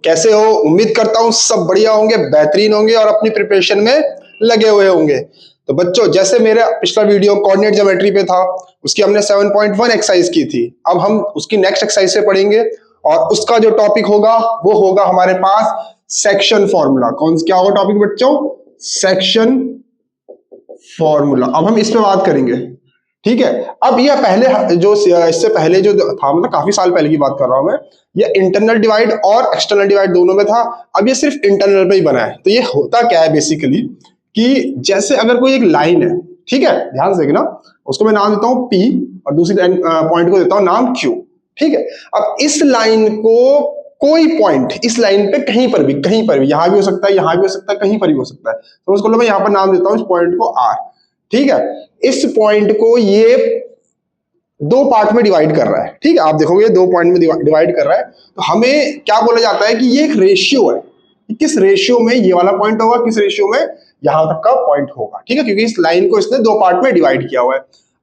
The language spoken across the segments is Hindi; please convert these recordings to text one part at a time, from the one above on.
कैसे हो? उम्मीद करता हूं सब बढ़िया होंगे, बेहतरीन होंगे और अपनी प्रिपरेशन में लगे हुए होंगे। तो बच्चों, जैसे मेरा पिछला वीडियो कोऑर्डिनेट ज्योमेट्री पे था, उसकी हमने 7.1 एक्सरसाइज की थी। अब हम उसकी नेक्स्ट एक्सरसाइज से पढ़ेंगे और उसका जो टॉपिक होगा वो होगा हमारे पास सेक्शन फॉर्मूला। क्या होगा टॉपिक बच्चों? Section formula. अब हम इस पे बात करेंगे, ठीक है। अब ये पहले जो इससे पहले जो था, मतलब काफी साल पहले की बात कर रहा हूं मैं, ये इंटरनल डिवाइड और एक्सटर्नल डिवाइड दोनों में था। अब ये सिर्फ इंटरनल पे ही बना है। तो ये होता क्या है बेसिकली कि जैसे अगर कोई एक लाइन है, ठीक है, ध्यान से देखना, उसको मैं नाम देता हूं P और दूसरी पॉइंट को देता हूं नाम Q, ठीक है। अब इस लाइन को कोई पॉइंट इस लाइन पे कहीं पर भी यहां भी हो सकता है, यहां भी हो सकता है, कहीं पर भी हो सकता है। तो उसको मैं यहां पर नाम देता हूं इस पॉइंट को R, ठीक है। इस पॉइंट को ये दो पार्ट में डिवाइड कर रहा है, ठीक है। आप देखोगे दो पॉइंट में डिवाइड कर रहा है। तो हमें क्या बोला जाता है कि ये एक रेशियो है, किस रेशियो में ये वाला पॉइंट होगा, किस रेशियो में यहां तक का पॉइंट होगा, ठीक है, क्योंकि इस लाइन को इसने दो पार्ट में डिवाइड किया हुआ है।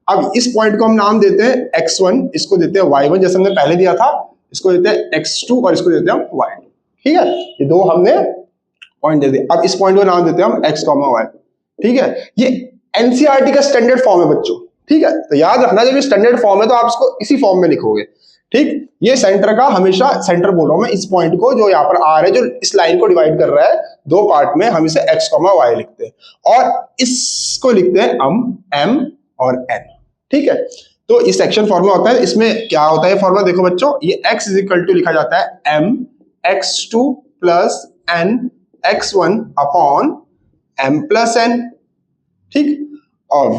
अब इस पॉइंट को हम नाम देते हैं x1, इसको देते हैं y1, जैसे हमने पहले दिया था। इसको देते हैं x2 और इसको देते हैं हम y2, ठीक है। ये दो हमने पॉइंट दे दिए। अब इस पॉइंट को नाम देते हैं हम x, y, ठीक है। ये एनसीईआरटी का स्टैंडर्ड फॉर्म है बच्चों, ठीक है। तो याद रखना, जब ये स्टैंडर्ड फॉर्म है तो आप इसको इसी फॉर्म में लिखोगे, ठीक। ये सेंटर का, हमेशा सेंटर बोल रहा हूं मैं इस पॉइंट को, जो यहाँ पर आर है, जो इस लाइन को डिवाइड कर रहा है दो पार्ट में, हम इसे x, y लिखते हैं और इसको लिखते हैं हम m और n, ठीक है। तो इस सेक्शन फॉर्मूला होता है। इसमें क्या होता है फॉर्मूला? देखो बच्चों, ये x इज इक्वल टू लिखा जाता है m x2 plus n x1 upon m plus n, ठीक। और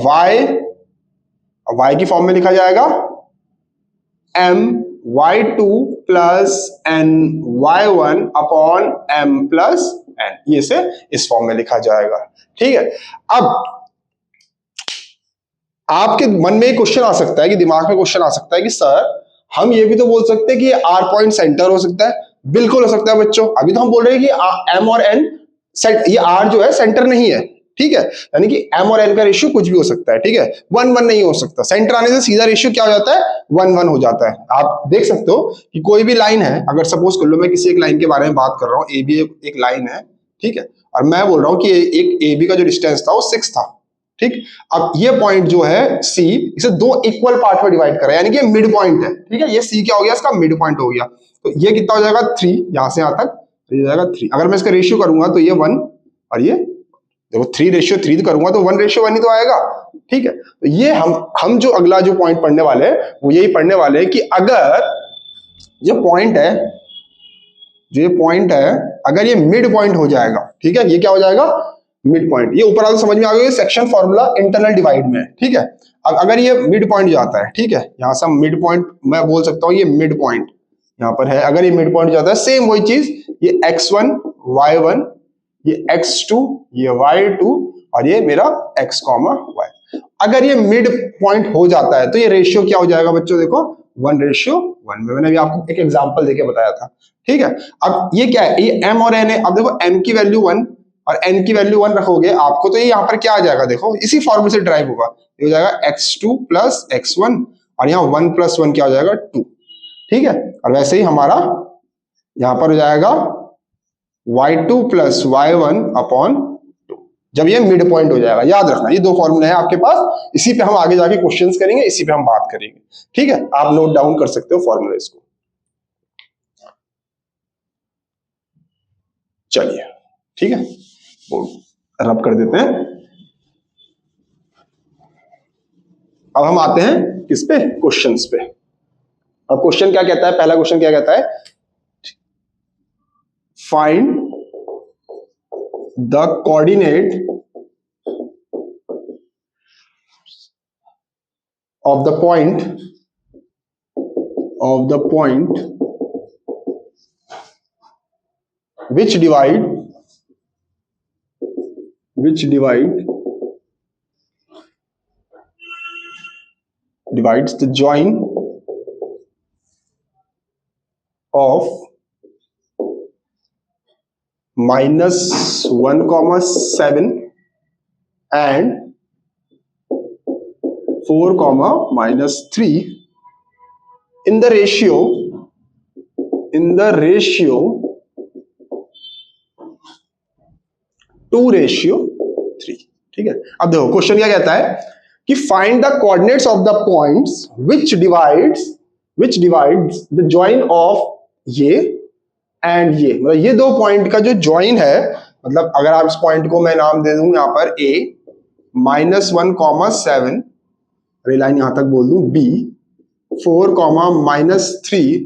y की फॉर्म में लिखा जाएगा m y2 plus n y1 upon m plus n, ये से इस फॉर्म में लिखा जाएगा, ठीक है। अब आपके मन में एक क्वेश्चन आ सकता है, कि दिमाग में क्वेश्चन आ सकता है कि सर हम ये भी तो बोल सकते हैं कि आर पॉइंट सेंटर हो सकता है। बिल्कुल हो सकता है बच्चों। अभी तो हम बोल रहे हैं कि m और n, ये r जो है सेंटर नहीं है, ठीक है। यानी कि m और n का रेशियो कुछ भी हो सकता है, ठीक है। 1-1 नहीं हो सकता। सेंटर आने से सीधा रेशियो क्या हो जाता है? 1-1 हो जाता है। आप देख सकते हो कि कोई भी लाइन है, अगर सपोज कर लो मैं किसी एक लाइन के बारे में बात कर रहा हूँ, ए बी एक लाइन है, ठीक है, और मैं बोल रहा हूँ कि एक ए बी का जो डिस्टेंस था वो 6 था, ठीक। अब ये पॉइंट जो है C, इसे दो इक्वल पार्ट में डिवाइड करा है, यानी कि मिड पॉइंट है, ठीक है। ये C क्या हो गया? इसका मिड पॉइंट हो गया। तो ये कितना हो जाएगा? 3, यहां से यहां तक ये जाएगा 3। अगर मैं इसका रेशियो करूंगा तो ये 1 और ये देखो 3:3 करूंगा तो 1:1 ही तो आएगा, ठीक है। तो ये हम जो अगला जो पॉइंट पढ़ने वाले हैं वो यही पढ़ने वाले हैं कि अगर जो पॉइंट है, अगर ये मिड पॉइंट हो जाएगा, ठीक है, ये क्या हो जाएगा? Mid point. ये ऊपर वाला समझ में आ गया, सेक्शन फॉर्मूला इंटरनल डिवाइड में, ठीक है। अब अगर ये मिड पॉइंट जाता है, ठीक है, यहां से हम मिड पॉइंट, मैं बोल सकता हूं ये मिड पॉइंट यहां पर है। अगर ये मिड पॉइंट जाता है, सेम वही चीज, ये x1 y1, ये x2 ये y2 और ये मेरा x, y। अगर ये मिड पॉइंट हो जाता है तो ये रेशियो क्या हो जाएगा बच्चों? देखो 1:1 में मैंने अभी आपको एक एग्जांपल देके बताया था, ठीक है। अब ये क्या है? ये m और n है। अब देखो m की वैल्यू 1 और n की वैल्यू 1 रखोगे आपको, तो ये यहाँ पर क्या आ जाएगा? देखो इसी फॉर्मूले से ड्राइव होगा। ये हो जाएगा x2 प्लस x1 और यहाँ 1 + 1 क्या हो जाएगा? 2, ठीक है। और वैसे ही हमारा यहाँ पर हो जाएगा y2 प्लस y1 अपॉन 2, जब ये मिड पॉइंट हो जाएगा। याद रखना, ये दो फॉर्मूले हैं आपके पास, इसी पे हम आगे जाके क्वेश्चंस करेंगे, इसी पे हम बात करेंगे, ठीक है। आप नोट डाउन कर सकते हो फॉर्मूलेस को। चलिए, ठीक है, बोर्ड रब कर देते हैं। अब हम आते हैं किस पे? क्वेश्चंस पे। अब क्वेश्चन क्या कहता है? पहला क्वेश्चन क्या कहता है? Find the coordinate of the point which divides the join of -1,7 and 4,-3 in the ratio 2:3। ठीक है, अब देखो क्वेश्चन क्या कहता है कि find the coordinates of the points which divides the join of ये एंड ये, मतलब ये दो पॉइंट का जो जॉइन है, मतलब अगर आप इस पॉइंट को मैं नाम दे दूं यहां पर a -1,7, अरे लाइन यहां तक बोल दूं b 4,-3,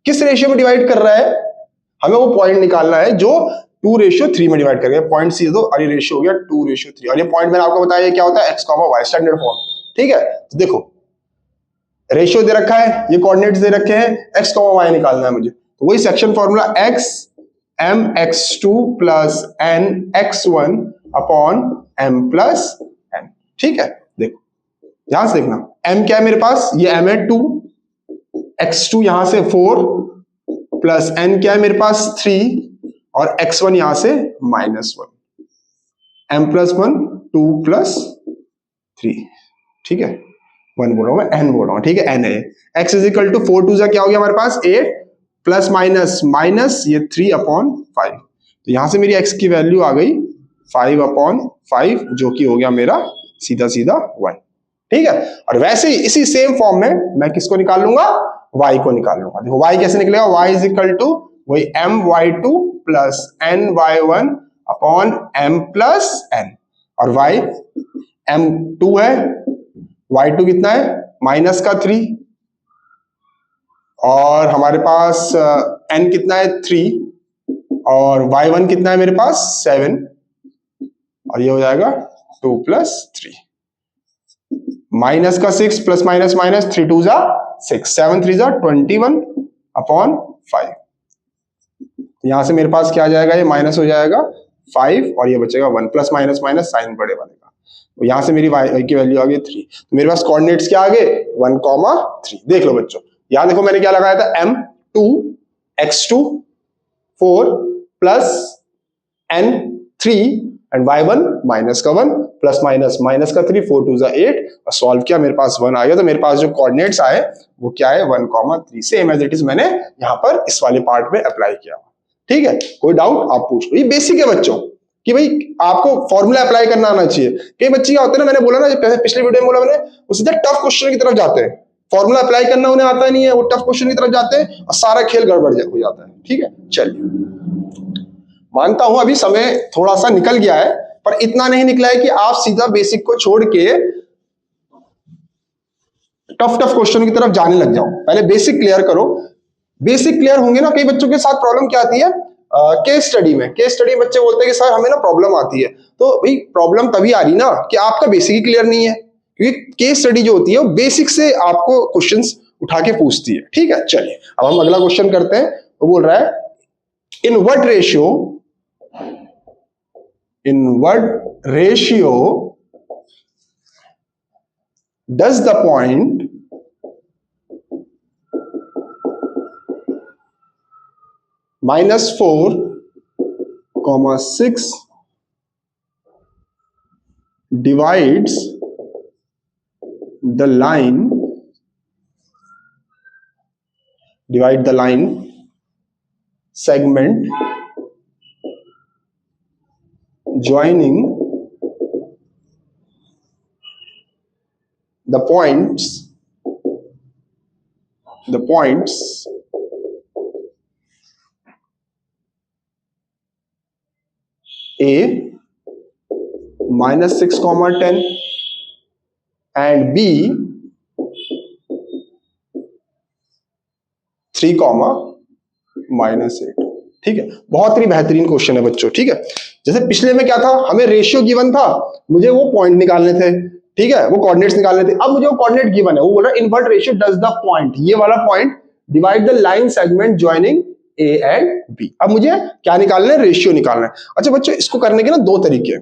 किस रेशियो में डिवाइड कर रहा है? हमें वो पॉइंट निकालना है जो 2:3 में डिवाइड कर रहा है। पॉइंट सी दो और ये रेशियो हो गया 2:3, और ये पॉइंट मैंने आपको बताया क्या होता है, x, y स्टैंडर्ड फॉर्म। ठीक है, तो देखो रेशियो दे रखा है, ये कोऑर्डिनेट्स दे रखे हैं, x, y निकालना है मुझे, तो वही section formula x mx2 + nx1 upon m + n। ठीक है, देखो ध्यान से देखना, m क्या है मेरे पास, ये m है 2, x2 यहां से 4 प्लस n क्या है मेरे पास 3 और x1 यहां से -1, m + 1 2 + 3। ठीक है, 1 बोल रहा हूं मैं, n बोल रहा हूं। ठीक है, n है, x = 4 2 क्या हो गया हमारे पास 8 प्लस माइनस ये 3/5, तो यहां से मेरी x की वैल्यू आ गई 5/5, जो कि हो गया मेरा सीधा सीधा y। ठीक है, और वैसे ही इसी सेम फॉर्म में मैं किसको निकाल लूंगा, y को निकाल लूंगा। देखो y कैसे निकलेगा, y = वही my2 + ny1 upon m + n, और y m2 है, y2 कितना है -3, और हमारे पास n कितना है 3, और y1 कितना है मेरे पास 7, और ये हो जाएगा 2 + 3, -6 प्लस माइनस 3 2 6 7 3 21/5। यहां से मेरे पास क्या आ जाएगा, ये माइनस हो जाएगा 5 और ये बचेगा 1, प्लस माइनस साइन बड़े वाले का, तो यहां से मेरी y की वैल्यू आ गई 3, तो मेरे पास कोऑर्डिनेट्स क्या आ गए 1,3। देख लो बच्चों, यहां देखो मैंने क्या लगाया था, m2 x2 4 plus n3 and y1 -1 plus -3 4 2 8, और सॉल्व किया, मेरे पास 1 आ गया। तो मेरे पास जो कोऑर्डिनेट्स आए वो क्या है 1,3, सेम एज इट इज मैंने यहाँ पर इस वाले पार्ट में अप्लाई किया। ठीक है, कोई डाउट आप पूछ लो, ये बेसिक है बच्चों कि भाई आपको फॉर्मूला अप्लाई करना आना चाहिए। कई बच्चे क्या होते हैं ना, मैंने बोला ना पिछले वीडियो में बोला मैंने, वो सीधा टफ क्वेश्चन की तरफ जाते हैं, फॉर्मूला अप्लाई करना उन्हें आता नहीं है, वो टफ क्वेश्चन की तरफ जाते हैं और सारा खेल गड़बड़ हो जाता है। ठीक है, चलिए मानता हूं अभी समय थोड़ा सा निकल गया है, पर इतना नहीं निकला है कि आप सीधा बेसिक को छोड़ के टफ क्वेश्चन की तरफ जाने लग जाओ। पहले बेसिक क्लियर करो, बेसिक क्लियर होंगे ना। कई बच्चों के साथ प्रॉब्लम क्या आती है, केस स्टडी में बच्चे बोलते हैं कि सर हमें ना प्रॉब्लम आती है, तो भाई प्रॉब्लम तभी आ रही ना कि आपका बेसिक ही क्लियर नहीं है, क्योंकि केस स्टडी जो होती है वो बेसिक से आपको क्वेश्चंस उठा के पूछती है। ठीक है, चलिए अब हम अगला क्वेश्चन करते हैं। वो बोल रहा है in what ratio does the point -4,6 divides the line segment joining the points A -6,10 and B 3,-8। ठीक है, बहुत ही बेहतरीन क्वेश्चन है बच्चों। ठीक है, जैसे पिछले में क्या था, हमें रेशियो गिवन था, मुझे वो पॉइंट निकालने थे। ठीक है, वो कोऑर्डिनेट्स निकालने थे। अब मुझे वो कोऑर्डिनेट गिवन है, वो बोल रहा है in what ratio does the point, ये वाला point divide the line segment joining A and B. अब मुझे क्या निकालना है, रेशियो निकालना है। अच्छा बच्चों, इसको करने के ना दो तरीके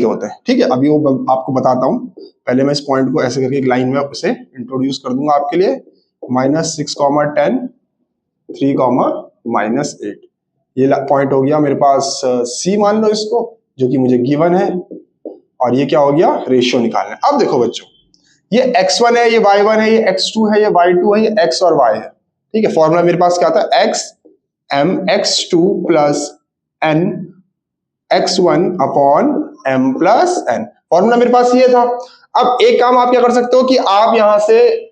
होते हैं। ठीक है, अभी वो आपको बताता हूं। पहले मैं इस पॉइंट को ऐसे करके एक लाइन में इसे इंट्रोड्यूस कर दूंगा आपके लिए। -6,10 3,-8, ये पॉइंट हो गया मेरे पास सी मान लो इसको, जो कि मुझे गिवन है, और ये क्या हो गया, रेशियो निकालना है। अब देखो बच्चों, ये x1 है, ये y1 है, ये x2 है, ये y2 है, ये x और y है। ठीक है, फॉर्मूला मेरे पास क्या था, x mx2 + n x1 upon m plus n। Formula मेरे पास ये था। अब एक काम आप क्या कर सकते हो कि आप यहां से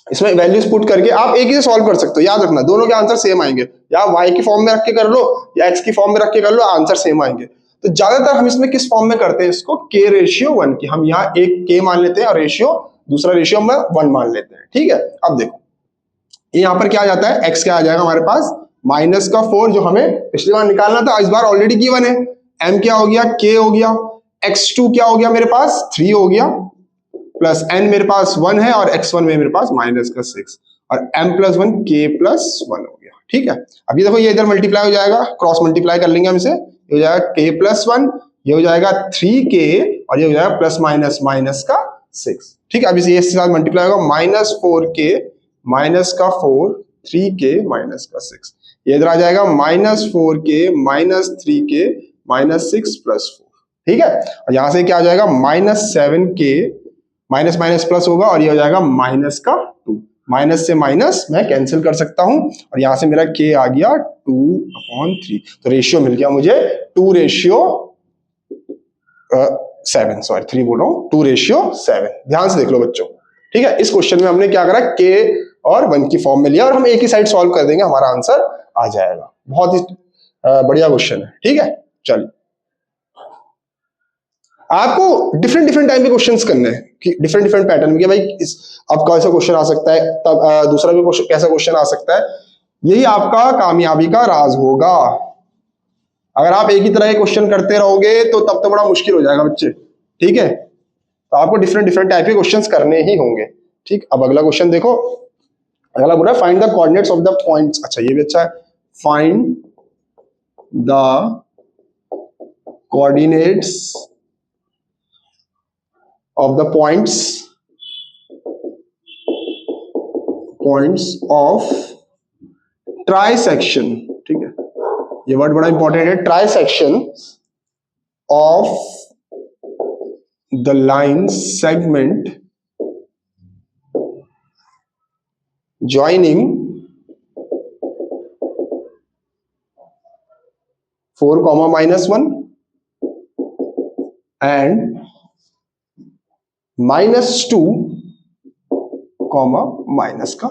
इसमें वैल्यूज पुट करके आप एक ही से सॉल्व कर सकते हो। याद रखना दोनों के आंसर सेम आएंगे, या y की फॉर्म में रख के कर लो या x की फॉर्म में रख के कर लो, आंसर सेम आएंगे। तो ज्यादातर हम इसमें किस फॉर्म में करते हैं इसको, k रेशियो 1 की। हम यहाँ एक k मान लेते हैं और रेशियो दूसरा रेशियो में 1 मान लेते हैं। ठीक है, अब देखो यहाँ पर क्या आ जाता है, x क्या आ जाएगा हमारे पास माइनस का 4 जो हमें पिछली बार निकालना था, इस बार ऑलरेडी गिवन है। m क्या हो गया, k हो गया। x2 क्या हो गया मेरे पास 3 हो गया, प्लस n मेरे पास 1 है और x1 में मेरे पास माइनस का 6 और m प्लस 1 k प्लस 1 हो गया। ठीक है, अभी देखो ये इधर मल्टीप्लाई हो जाएगा, क्रॉस मल्टीप्लाई कर लेंगे हम इसे, ये हो जाएगा k प्लस 1, ये हो जाएगा 3k और ये हो जाएगा प्लस माइनस माइनस का 6। ठीक है, अभी से ये इसके साथ मल्टीप्लाई होगा, माइनस 4k माइनस का 4 3k माइनस का 6, ये इधर आ जाएगा minus 4k minus 3k minus 6 plus 4। ठीक है, और यहां से क्या आ जाएगा minus 7k minus minus plus होगा और ये हो जाएगा माइनस का 2। माइनस से माइनस मैं कैंसिल कर सकता हूं और यहां से मेरा k आ गया 2/3। तो रेशियो मिल गया मुझे 2:7, सॉरी 3 बोल रहा हूं, 2:7। ध्यान से देख लो बच्चों। ठीक है, इस क्वेश्चन में हमने क्या करा, k और 1 की फॉर्म में लिया और हम एक ही साइड सॉल्व कर देंगे, हमारा आंसर आ जाएगा। बहुत ही बढ़िया क्वेश्चन है। ठीक है, चलिए आपको डिफरेंट डिफरेंट टाइप के क्वेश्चंस करने हैं कि डिफरेंट डिफरेंट पैटर्न में, कि भाई इस अब कैसा क्वेश्चन आ सकता है, तब दूसरा भी कैसा क्वेश्चन आ सकता है। यही आपका कामयाबी का राज होगा। अगर आप एक ही तरह के क्वेश्चन करते रहोगे तो तब तो बड़ा मुश्किल हो जाएगा बच्चे। ठीक है, तो आपको डिफरेंट डिफरेंट टाइप के क्वेश्चंस करने ही होंगे। ठीक, अब अगला क्वेश्चन देखो, अगला बोल रहा है find the coordinates of the points. अच्छा ये भी अच्छा है, find the coordinates of the points of trisection। ठीक है, ये वर्ड बड़ा इंपॉर्टेंट है, trisection of the line segment joining 4, -1 and -2, -3।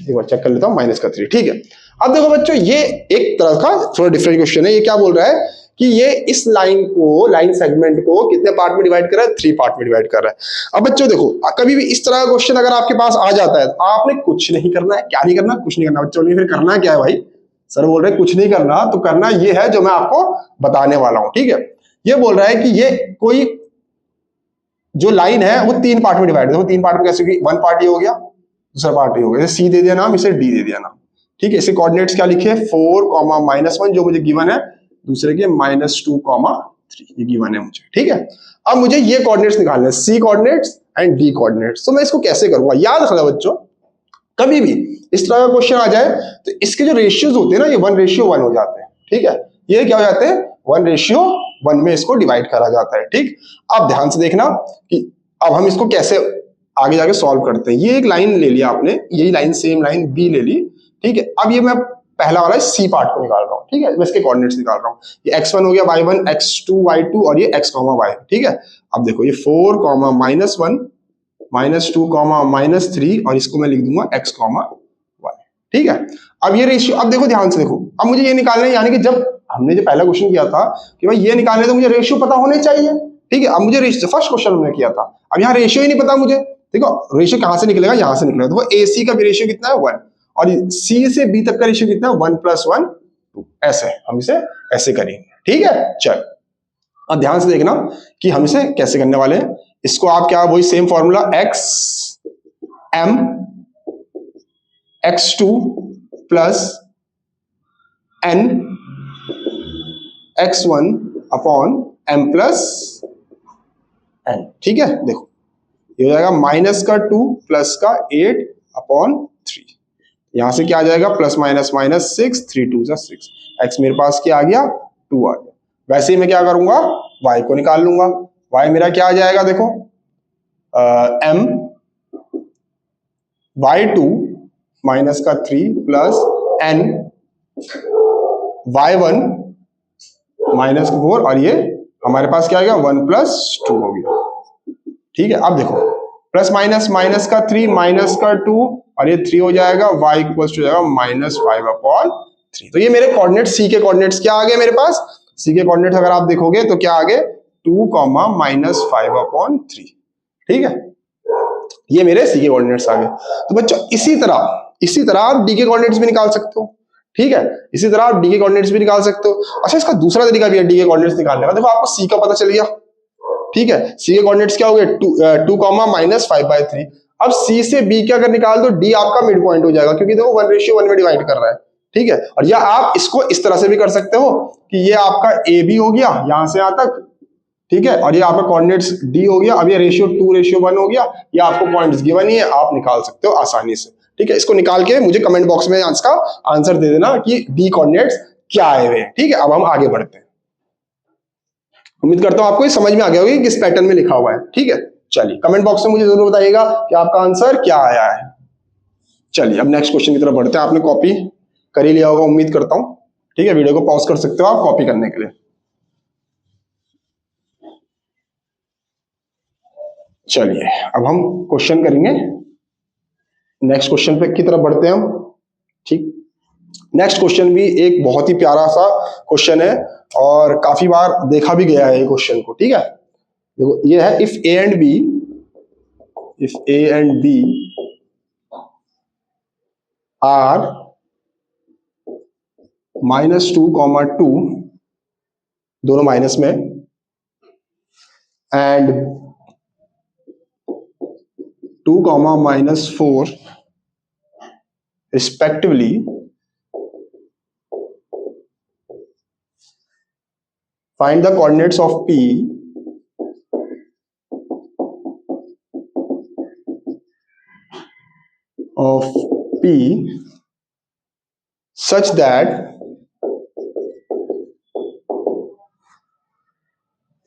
एक बार चेक कर लेता हूं, -3। ठीक है, अब देखो बच्चों ये एक तरह का थोड़ा डिफरेंट क्वेश्चन है। ये क्या बोल रहा है कि ये इस लाइन को, लाइन सेगमेंट को कितने पार्ट में डिवाइड कर रहा है, 3 पार्ट में डिवाइड कर रहा है। अब बच्चों देखो कभी भी इस तरह का क्वेश्चन अगर आपके पास आ जाता है तो आपने कुछ नहीं करना है। क्या नहीं करना, कुछ नहीं करना बच्चों ने। फिर करना क्या है भाई, सर बोल रहे हैं कुछ नहीं करना, तो करना ये है जो मैं आपको बताने वाला हूं। ठीक है, ये बोल रहा है कि ये कोई जो लाइन है वो 3 पार्ट में डिवाइड है। 3 पार्ट में कैसे, 1 पार्ट ये हो गया, दूसरा पार्ट ये हो गया, सी दे दिया नाम, इसे डी दे दिया नाम। ठीक है, इसे कोऑर्डिनेट्स क्या लिखे, 4, -1 जो मुझे गिवन है, दूसरे के -2, 3 ये गिवन है मुझे। ठीक है, अब मुझे ये कोऑर्डिनेट्स निकालने हैं, सी कोऑर्डिनेट्स एंड डी कोऑर्डिनेट्स। तो मैं इसको कैसे करूंगा, याद रखना बच्चों, कभी भी इस तरह का क्वेश्चन आ जाए तो इसके जो रेशियोज होते हैं ना, ये 1:1 हो जाते हैं। ठीक है, ये क्या हो जाते हैं, 1:1 में इसको डिवाइड करा जाता है। ठीक, अब ध्यान से देखना कि अब हम इसको कैसे आगे जाके सॉल्व करते हैं। ये एक लाइन ले लिया आपने, यही लाइन सेम लाइन बी ले ली। ठीक है, अब ये मैं पहला वाला सी पार्ट को निकाल रहा हूं। ठीक है, मैं इसके कोऑर्डिनेट्स निकाल रहा हूं। ये x1 हो गया, y1, x2 y2 और ये x, y। ठीक है, अब देखो ये 4, -1 -2, -3 और इसको मैं लिख दूंगा x, y। ठीक है, अब ये रेशियो, अब देखो ध्यान से देखो, अब मुझे ये निकालना है, यानी कि जब हमने जो पहला क्वेश्चन किया था कि भाई ये निकालने तो मुझे रेशियो पता होने चाहिए। ठीक है, अब मुझे फर्स्ट क्वेश्चन हमने किया था, अब यहाँ रेशियो ही नहीं पता मुझे। देखो रेशियो कहां से निकलेगा, यहां से निकलेगा। तो AC का भी रेशियो कितना है, 1, और C से B तक का रेशियो कितना है, 1 + 1 2। ऐसे हम इसे ऐसे करेंगे। ठीक है, चल अब ध्यान से देखना कि हम इसे कैसे करने वाले हैं। इसको आप क्या, वही same formula, x m x2 + n x1 upon m + n। ठीक है, देखो ये हो जाएगा -2 +8/3। यहां से क्या आ जाएगा, +- 6, 3 2 6। x मेरे पास क्या आ गया, 2 आ गया। वैसे ही मैं क्या करूंगा, y को निकाल लूंगा। y मेरा क्या आ जाएगा, देखो m y2 -3 + n y1 -4 और ये हमारे पास क्या आ गया 1 + 2 हो गया। ठीक है, अब देखो प्लस माइनस, माइनस का 3 माइनस का 2 और ये 3 हो जाएगा, y इक्वल टू जाएगा -5/3। तो ये मेरे कोऑर्डिनेट सी के कोऑर्डिनेट्स क्या आ गए मेरे पास, सी के कोऑर्डिनेट्स अगर आप देखोगे तो क्या आ गए 2, -5/3। ठीक है, ये मेरे सी के कोऑर्डिनेट्स आ गए। तो बच्चों इसी तरह आप डी के कोऑर्डिनेट्स भी निकाल सकते हो। ठीक है, इसी तरह आप डी के कोऑर्डिनेट्स भी निकाल सकते हो। अच्छा, इसका दूसरा तरीका भी है डी के कोऑर्डिनेट्स निकालने का। देखो आपको सी का पता चल गया। ठीक है, सी के कोऑर्डिनेट्स क्या हो गए 2, -5/3। अब सी से बी के अगर निकाल दो डी आपका मिड पॉइंट हो जाएगा, क्योंकि देखो 1:1 में डिवाइड कर रहा है। ठीक है, और या आप इसको इस तरह से भी कर सकते हो कि ये आपका ए बी हो गया यहां से यहां तक। ठीक है, और ये आपका कोऑर्डिनेट्स डी हो गया। अब ये रेशियो 2:1 हो गया। ये आपको पॉइंट्स गिवन ही है, आप निकाल सकते हो आसानी से। ठीक है, इसको निकाल के मुझे कमेंट बॉक्स में इसका आंसर दे देना कि डी कोऑर्डिनेट्स क्या आए हुए हैं। ठीक है, अब हम आगे बढ़ते हैं। उम्मीद करता हूं आपको ये समझ में आ गया होगा कि किस पैटर्न में लिखा हुआ है। ठीक है, चलिए कमेंट बॉक्स में मुझे जरूर बताइएगा कि आपका आंसर क्या आया है। चलिए अब नेक्स्ट क्वेश्चन की तरफ बढ़ते हैं। आपने कॉपी कर ही लिया होगा उम्मीद करता हूं। ठीक है, वीडियो को पॉज कर सकते हो आप कॉपी करने के लिए। चलिए अब हम क्वेश्चन करेंगे। नेक्स्ट क्वेश्चन पे की तरफ बढ़ते हैं हम। ठीक, नेक्स्ट क्वेश्चन भी एक बहुत ही प्यारा सा क्वेश्चन है और काफी बार देखा भी गया है ये क्वेश्चन को। ठीक है, देखो ये है if A and B are -2, 2 दोनों माइनस में and 2, -4 respectively, find the coordinates of P such that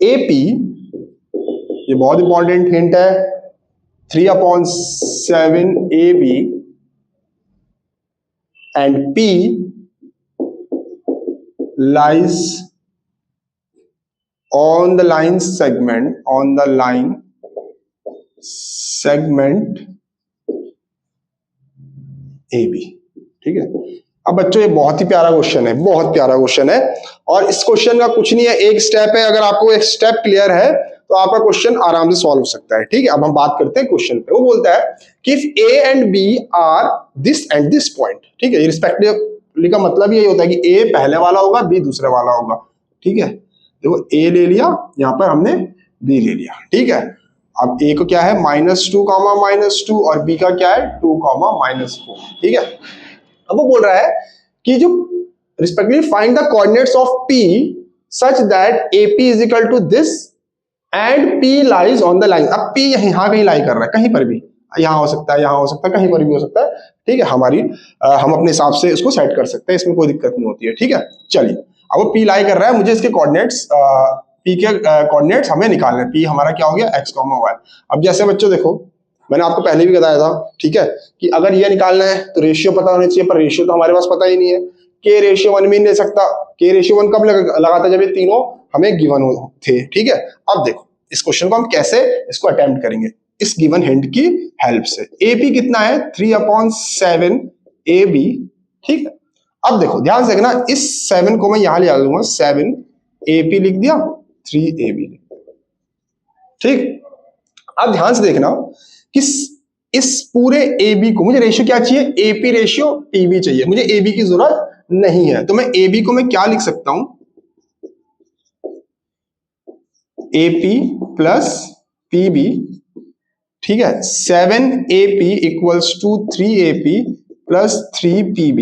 AP, ये बहुत इंपॉर्टेंट हिंट है, 3/7 AB and P lies on the line segment AB। ठीक है, अब बच्चों ये बहुत ही प्यारा क्वेश्चन है, बहुत प्यारा क्वेश्चन है और इस क्वेश्चन का कुछ नहीं है, एक स्टेप है। अगर आपको एक स्टेप क्लियर है तो आपका क्वेश्चन आराम से सॉल्व हो सकता है। ठीक है, अब हम बात करते हैं क्वेश्चन पे। वो बोलता है कि if A and B are this and this point. ठीक है, ये रिस्पेक्टिवली का मतलब यही होता है कि ए पहले वाला होगा, बी दूसरे वाला होगा। ठीक है, देखो ए ले लिया, यहां पर हमने बी ले लिया। ठीक है, अब ए को क्या है -2, और बी का क्या है 2, -4। ठीक है, अब वो बोल रहा है कि जो respectively find the coordinates of P such that AP is equal to this and P lies on the line. अब पी यहां कहीं लाई कर रहा है, कहीं पर भी, यहां हो सकता है, यहां हो सकता है, कहीं पर भी हो सकता है। ठीक है, हम अपने हिसाब से इसको सेट कर सकते हैं, इसमें कोई दिक्कत नहीं होती है। ठीक है, चलिए अब वो पी लाई कर रहा है, मुझे इसके कोऑर्डिनेट्स पी के कोऑर्डिनेट्स हमें निकालने हैं। पी हमारा क्या हो गया x, y। अब जैसे बच्चों देखो मैंने आपको पहले भी बताया था, ठीक है, कि अगर ये निकालना है तो रेशियो पता होना चाहिए, पर रेशियो तो हमारे पास पता ही नहीं है। k/1 भी नहीं ले सकता। k/1 कब लगा था, जब ये तीनों हमें गिवन थे। ठीक है, अब देखो इस क्वेश्चन को हम कैसे इसको अटेम्प्ट करेंगे, इस गिवन हिंट की हेल्प से। AP कितना है 3/7 AB। ठीक है, अब देखो ध्यान से देखना, इस 7 को मैं यहां ले आ दूंगा, 7 AP लिख दिया, 3 AB लिख दिया। ठीक, अब ध्यान से देखना कि इस पूरे AB को मुझे रेशियो क्या चाहिए, AP रेशियो PB चाहिए, मुझे AB की जरूरत नहीं है। तो मैं AB को मैं क्या लिख सकता हूं, AP प्लस PB। ठीक है, 7AP equals to 3AP plus 3PB।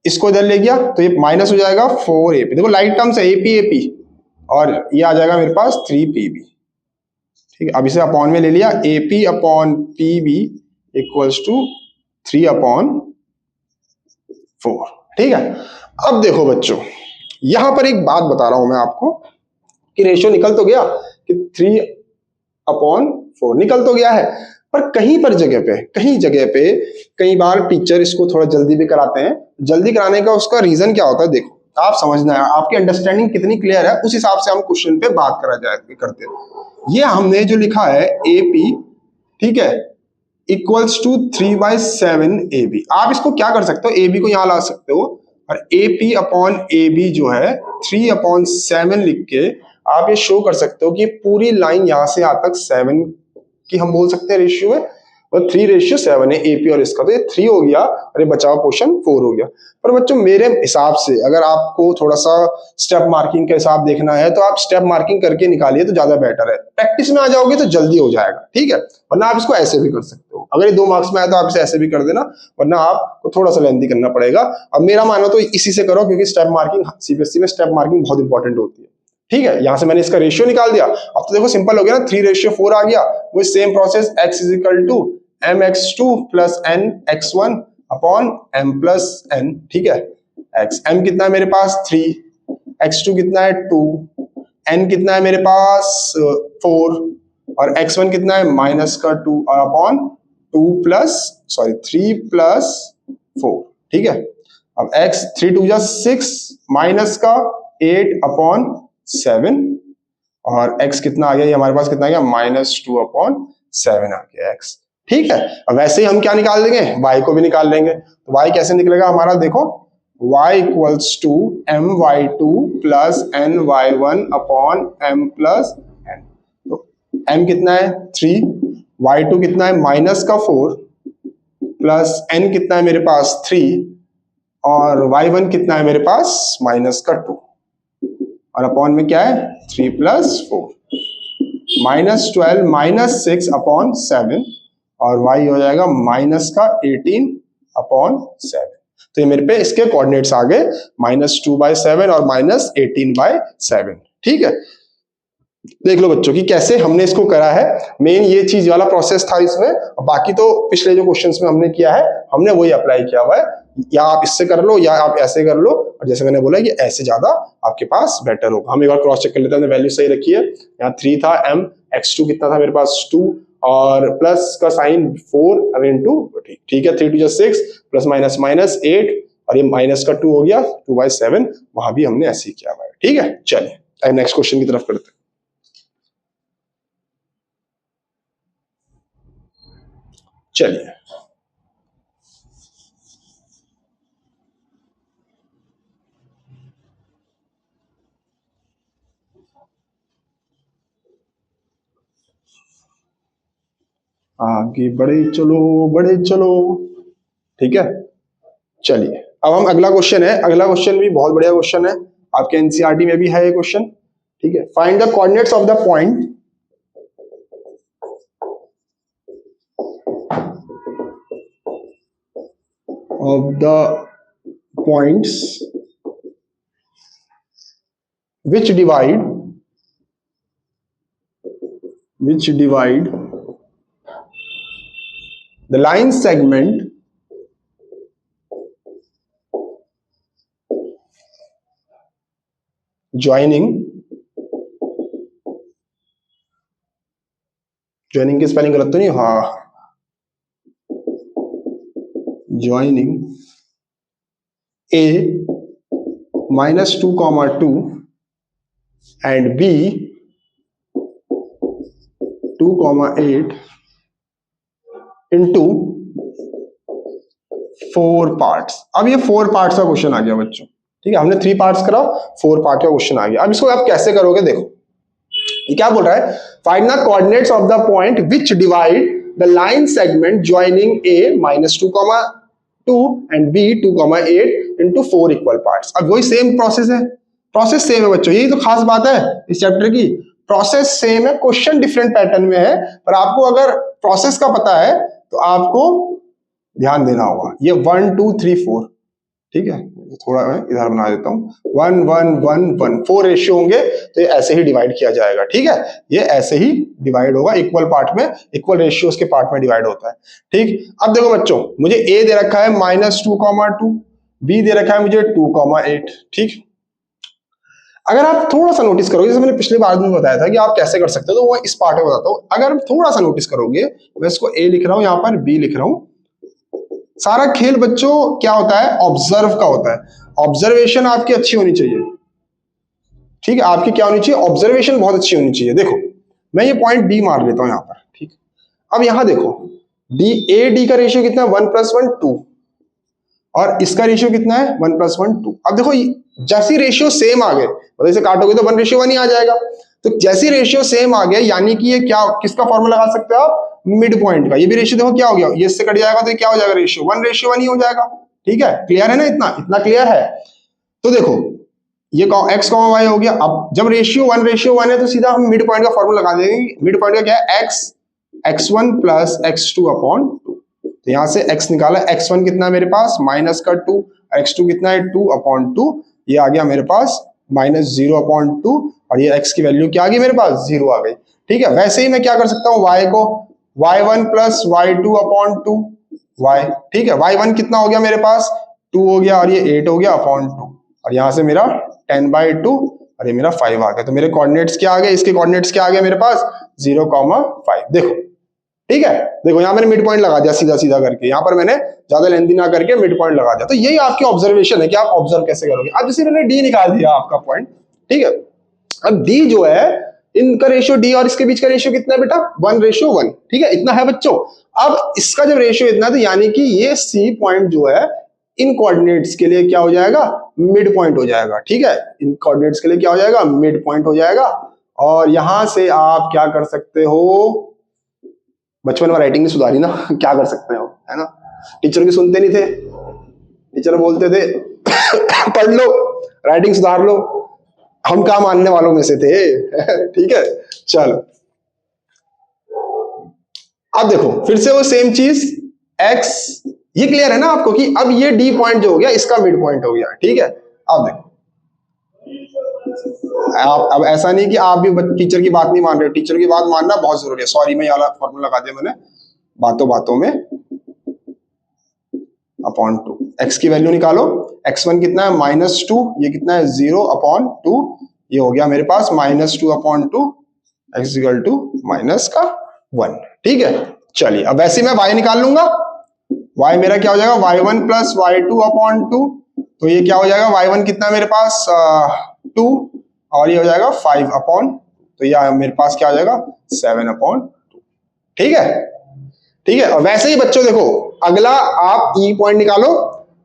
इसको इधर ले गया तो ये माइनस हो जाएगा 4AP। देखो लाइट टर्म्स है AP और ये आ जाएगा मेरे पास 3PB। ठीक है, अब इसे अपॉन में ले लिया, AP/PB इक्वल्स टू 3/4। ठीक है, अब देखो बच्चों यहां पर एक बात बता रहा हूं मैं आपको कि रेशियो निकल तो गया कि 3/4 निकल तो गया है, पर कहीं जगह पे कई बार टीचर इसको थोड़ा जल्दी भी कराते हैं। जल्दी कराने का उसका रीजन क्या होता है, देखो आप समझना है, आपकी अंडरस्टैंडिंग कितनी क्लियर है उस हिसाब से हम क्वेश्चन पे बात करा जाए करते हैं। ये हमने जो लिखा है AP, ठीक है, इक्वल्स टू 3/7 AB। आप इसको क्या कर सकते हो, AB को यहां ला सकते हो और AP अपॉन AB जो है 3/7 लिख के आप ये शो कर सकते हो कि पूरी लाइन यहां से यहां तक 7 की हम बोल सकते हैं रेशियो है, और 3:7 है AP और इसका, तो ये 3 हो गया और ये बचा हुआ पोर्शन 4 हो गया। पर बच्चों मेरे हिसाब से अगर आपको थोड़ा सा स्टेप मार्किंग का हिसाब देखना है तो आप स्टेप मार्किंग करके निकालिए तो ज्यादा बेटर है। प्रैक्टिस में आ जाओगे तो जल्दी हो जाएगा, ठीक है, वरना आप इसको ऐसे भी कर सकते हो। अगर ये 2 मार्क्स में आया तो आप इसे ऐसे भी कर देना, वरना आपको थोड़ा सा लेंथी करना पड़ेगा। अब मेरा मानो तो इसी से करो, क्योंकि स्टेप मार्किंग CBSE में स्टेप मार्किंग बहुत इंपॉर्टेंट होती है, ठीक है। यहां से मैंने इसका रेशियो निकाल दिया, अब तो देखो सिंपल हो गया ना, 3:4 आ गया। वो same process x is equal to mx2 plus nx1 upon m plus n, ठीक है। m कितना है मेरे पास 3, x2 कितना है 2, n कितना है मेरे पास 4 और x1 कितना है -2 और अपॉन 3 प्लस 4, ठीक है। अब x 3 2 6 माइनस का 8 अपॉन 7 और x कितना आ गया, ये हमारे पास कितना आ गया -2 अपॉन 7 आ गया x, ठीक है। अब वैसे ही हम क्या निकाल लेंगे, y को भी निकाल लेंगे। तो y कैसे निकलेगा हमारा, देखो y equals to my2 plus ny1 upon m plus n। तो m कितना है 3, y2 कितना है -4 प्लस n कितना है मेरे पास 3 और y1 कितना है मेरे पास -2 और अपॉन में क्या है 3 प्लस 4, -12 -6 अपॉन 7 और y हो जाएगा -18 अपॉन 7। तो ये मेरे पे इसके कोऑर्डिनेट्स आ गए -2/7 और -18/7, ठीक है। देख लो बच्चों कि कैसे हमने इसको करा है, मेन ये चीज वाला प्रोसेस था इसमें, बाकी तो पिछले जो क्वेश्चंस में हमने किया है हमने वही अप्लाई किया हुआ है। या आप इससे कर लो या आप ऐसे कर लो, और जैसे मैंने बोला कि ऐसे ज्यादा आपके पास बेटर होगा। हम एक बार क्रॉस चेक कर लेते हैं, वैल्यू सही रखी है। यहाँ 3 था, m x2 कितना था मेरे पास 2 और प्लस का साइन 4 इंटू, ठीक है, 3 2 6 प्लस माइनस 8 और ये माइनस का 2 हो गया 2/7, वहां भी हमने ऐसे ही किया हुआ है, ठीक है। चलिए नेक्स्ट क्वेश्चन की तरफ करते हैं। चलिए आगे बढ़े चलो, ठीक है। चलिए अब हम अगला क्वेश्चन है, अगला क्वेश्चन भी बहुत बढ़िया क्वेश्चन है, आपके एनसीईआरटी में भी है ये क्वेश्चन, ठीक है। Find the coordinates of the point which divide the line segment joining की स्पेलिंग गलत तो नहीं, हाँ, joining A -2, and B 2, 8 into 4 parts. अब ये 4 पार्ट्स का क्वेश्चन आ गया बच्चों, ठीक है। हमने 3 पार्ट्स करा, 4 पार्ट का क्वेश्चन आ गया। अब इसको आप कैसे करोगे, देखो ये क्या बोल रहा है, find the coordinates of the point which divide the line segment joining A -2, and B 2, 8 into 4 equal parts. अब वही सेम प्रोसेस है, प्रोसेस सेम है बच्चों, यही तो खास बात है इस चैप्टर की, प्रोसेस सेम है, क्वेश्चन डिफरेंट पैटर्न में है, पर आपको अगर प्रोसेस का पता है तो आपको ध्यान देना होगा। ये 1 2 3 4, ठीक है, थोड़ा मैं इधर बना देता हूं, 1 1 1 1 4 रेशियो होंगे, तो ये ऐसे ही डिवाइड किया जाएगा, ठीक है। ये ऐसे ही डिवाइड होगा, इक्वल पार्ट में, इक्वल रेशियोज के पार्ट में डिवाइड होता है, ठीक। अब देखो बच्चों, मुझे A दे रखा है -2, 2, B दे रखा है मुझे 2, 8, ठीक। अगर आप थोड़ा सा नोटिस करोगे, जैसे मैंने पिछली बार में बताया था कि आप कैसे कर सकते हो, तो वो इस पार्ट में बताता हूं। अगर थोड़ा सा नोटिस करोगे, मैं इसको A लिख रहा हूं, यहां पर B लिख रहा हूं। सारा खेल बच्चों क्या होता है, ऑब्जर्व का होता है। ऑब्जर्वेशन आपकी अच्छी होनी चाहिए, ठीक है, आपकी क्या होनी चाहिए, ऑब्जर्वेशन बहुत अच्छी होनी चाहिए। देखो मैं ये पॉइंट डी मार लेता हूं यहां पर, ठीक। अब यहां देखो डी, ए डी का रेशियो कितना है, 1+1 2, और इसका रेशियो कितना है, 1+1 2। अब देखो जैसी रेशियो सेम आ गए, मतलब इसे काटोगे तो 1:1 ही आ जाएगा। तो जैसी रेशियो सेम आ गए, यानी कि ये क्या, किसका फॉर्मूला लगा सकते हो आप, मिड पॉइंट का। ये भी रेशियो देखो क्या हो गया, ये इससे कट जाएगा तो ये क्या हो जाएगा, रेशियो 1:1 ही हो जाएगा। ठीक है, क्लियर है ना, इतना इतना क्लियर है। तो देखो ये x, y हो गया। अब जब रेशियो 1:1 है तो सीधा हम मिड पॉइंट का फॉर्मूला लगा देंगे। मिड पॉइंट का क्या है, x1 प्लस x2/2। तो यहां से x निकाला, x1 कितना है मेरे पास, -2, x2 कितना है, 2/2। ये आ गया मेरे पास -0/2, और ये x की वैल्यू क्या आ गई मेरे पास, 0 आ गई। ठीक है, वैसे ही मैं क्या कर सकता हूँ, y को y1 प्लस y2/2 y, ठीक है, y1 कितना हो गया मेरे पास, 2 हो गया, और ये 8 हो गया /2, और यहां से मेरा 10/2, और ये मेरा 5 आ गया। तो मेरे कोऑर्डिनेट्स क्या आ गए, इसके कोऑर्डिनेट्स क्या आ गए मेरे पास, 0,5। देखो ठीक है, देखो यहां मैंने मिड पॉइंट लगा दिया सीधा सीधा करके, यहां पर मैंने ज्यादा लेंथी ना करके मिड पॉइंट लगा दिया। तो यही आपकी ऑब्जर्वेशन है कि आप ऑब्जर्व कैसे करोगे। अब जैसे मैंने डी निकाल दिया आपका पॉइंट, ठीक है। अब डी जो है, इनका रेशियो डी और इसके बीच का रेशियो कितना है बेटा, 1:1, ठीक है, इतना है बच्चों। अब इसका जब रेशियो इतना, तो यानी कि ये सी पॉइंट जो है इन कोऑर्डिनेट्स के लिए क्या हो जाएगा, मिड पॉइंट हो जाएगा। ठीक है, इन कोऑर्डिनेट्स के लिए क्या हो जाएगा, मिड पॉइंट हो जाएगा। और यहां से आप क्या कर सकते हो, बचपन में राइटिंग नहीं सुधारी ना क्या कर सकते हो, है ना, टीचर की सुनते नहीं थे, टीचर बोलते थे पढ़ लो, राइटिंग सुधार लो, हम क्या मानने वालों में से थे ठीक है, चलो अब देखो फिर से वो सेम चीज x, ये क्लियर है ना आपको कि अब ये d पॉइंट जो हो गया इसका मिड पॉइंट हो गया। ठीक है, अब देखो आप, अब ऐसा नहीं कि आप भी टीचर की बात नहीं मान रहे हो, टीचर की बात मानना बहुत जरूरी है। सॉरी मैं ये वाला फॉर्मूला लगा दिया मैंने बातों बातों में, /2। x की वैल्यू निकालो, x1 कितना है, -2, ये कितना है, 0/2, ये हो गया मेरे पास -2/2, x इक्वल टू -1। ठीक है, चलिए अब वैसे मैं y निकाल लूंगा। y मेरा क्या हो जाएगा, y1 प्लस y2/2। तो ये क्या हो जाएगा, y1 कितना मेरे पास 2, और ये हो जाएगा 5/2। तो ये मेरे पास क्या हो जाएगा, 7/2। ठीक है, ठीक है। और वैसे ही बच्चों देखो अगला आप ई पॉइंट निकालो,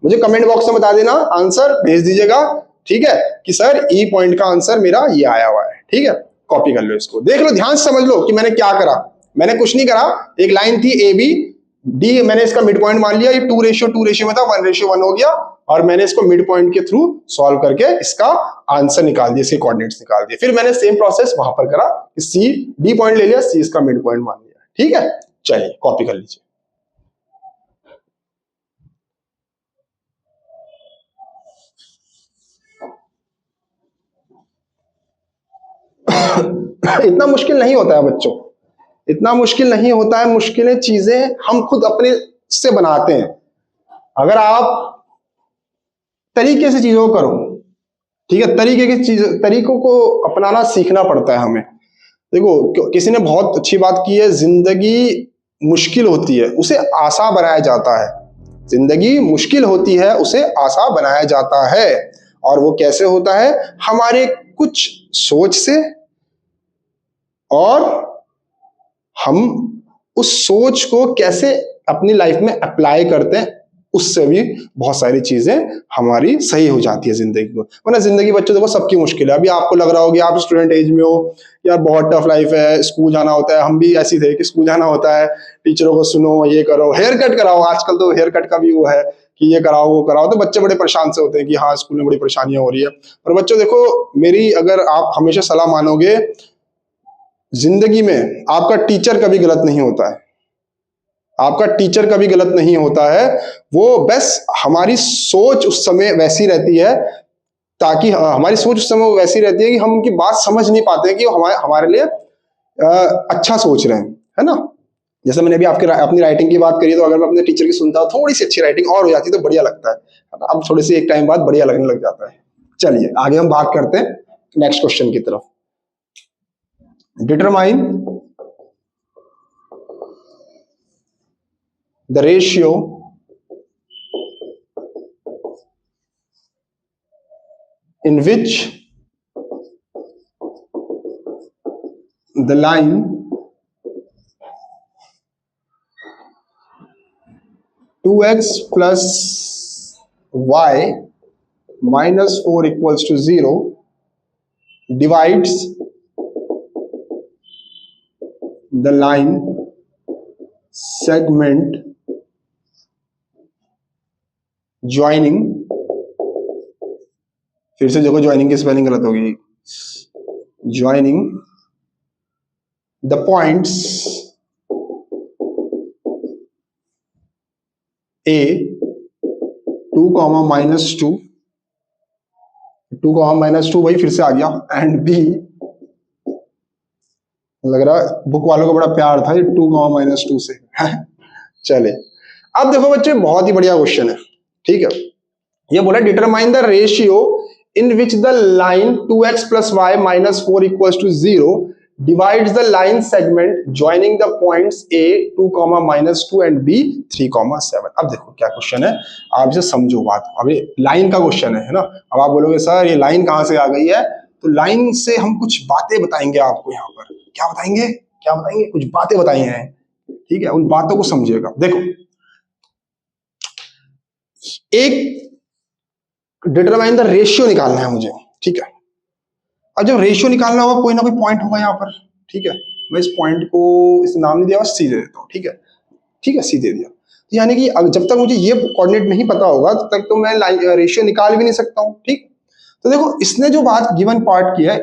मुझे कमेंट बॉक्स में बता देना, आंसर भेज दीजिएगा। ठीक है, कि सर ई पॉइंट का आंसर मेरा ये आया हुआ है। ठीक है, कॉपी कर लो इसको, देख लो, ध्यान से समझ लो कि मैंने क्या करा। मैंने कुछ नहीं करा, एक लाइन थी ए बी डी, मैंने इसका मिड पॉइंट मान लिया, ये 2:2 में था, 1:1 हो गया, और मैंने इसको मिड पॉइंट के थ्रू सॉल्व करके इसका आंसर निकाल दिया, इसके कोऑर्डिनेट्स निकाल दिए। फिर मैंने सेम प्रोसेस वहां पर करा, सी डी पॉइंट ले लिया, सी इसका मिड पॉइंट मान लिया। ठीक है, चलिए कॉपी कर लीजिए। इतना मुश्किल नहीं होता है बच्चों, इतना मुश्किल नहीं होता है। मुश्किलें चीजें हम खुद अपने से बनाते हैं। अगर आप तरीके से चीजों को करो, ठीक है, तरीके की चीज, तरीकों को अपनाना सीखना पड़ता है हमें। देखो किसी ने बहुत अच्छी बात की है, जिंदगी मुश्किल होती है उसे आसान बनाया जाता है। जिंदगी मुश्किल होती है उसे आसान बनाया जाता है। और वो कैसे होता है, हमारे कुछ सोच से, और हम उस सोच को कैसे अपनी लाइफ में अप्लाई करते हैं, उससे भी बहुत सारी चीजें हमारी सही हो जाती है जिंदगी को। वरना जिंदगी बच्चों देखो सबकी मुश्किल है। अभी आपको लग रहा होगा आप स्टूडेंट एज में हो, यार बहुत टफ लाइफ है, स्कूल जाना होता है, हम भी ऐसी थे कि स्कूल जाना होता है, टीचरों को सुनो, ये करो, हेयर कट कराओ, आजकल तो हेयर कट का भी वो है कि ये कराओ वो कराओ, तो बच्चे बड़े परेशान से होते हैं कि हाँ स्कूल में बड़ी परेशानियां हो रही है। और बच्चों देखो मेरी अगर आप हमेशा सलाह मानोगे, जिंदगी में आपका टीचर कभी गलत नहीं होता है, आपका टीचर कभी गलत नहीं होता है। वो बस हमारी सोच उस समय वैसी रहती है, ताकि हमारी सोच उस समय वैसी रहती है कि हम उनकी बात समझ नहीं पाते हैं कि वो हमारे लिए अच्छा सोच रहे हैं, है ना। जैसे मैंने अभी आपके अपनी राइटिंग की बात करी, तो अगर मैं अपने टीचर की सुनता थोड़ी सी अच्छी राइटिंग और हो जाती तो बढ़िया लगता है ना? अब थोड़ी सी एक टाइम बाद बढ़िया लगने लग जाता है। चलिए आगे हम बात करते हैं नेक्स्ट क्वेश्चन की तरफ। Determine the ratio in which the line two x plus y minus 4 equals to 0 divides the line segment joining, फिर से देखो ज्वाइनिंग की स्पेलिंग गलत होगी, joining the points A 2, -2, 2, -2 वही फिर से आ गया, एंड B लग रहा बुक वालों को बड़ा प्यार था ये 2, -2 से चले अब देखो बच्चे, बहुत ही बढ़िया क्वेश्चन है, ठीक है। ये बोला determine the ratio in which the line 2x + y - 4 = 0 divides the line segment joining the points A 2, -2 and B 3, 7। अब देखो क्या क्वेश्चन है, आप इसे समझो बात। अब ये लाइन का क्वेश्चन है ना। अब आप बोलोगे सर ये लाइन कहां से आ गई है, तो लाइन से हम कुछ बातें बताएंगे आपको। यहाँ पर क्या बताएंगे, कुछ बातें बताई हैं, ठीक है। उन बातों को समझिएगा। देखो एक डिटरमाइन द रेशियो निकालना है मुझे, ठीक है। अब जब रेशियो निकालना होगा कोई ना कोई पॉइंट होगा यहाँ पर, ठीक है। मैं इस पॉइंट को इस नाम नहीं दिया, बस सी दे देता हूँ, ठीक है, सी दे दिया। तो यानी कि जब तक मुझे ये कोऑर्डिनेट नहीं पता होगा तब तक तो मैं रेशियो निकाल भी नहीं सकता हूँ, ठीक। तो देखो इसने जो बात गिवन पार्ट की है,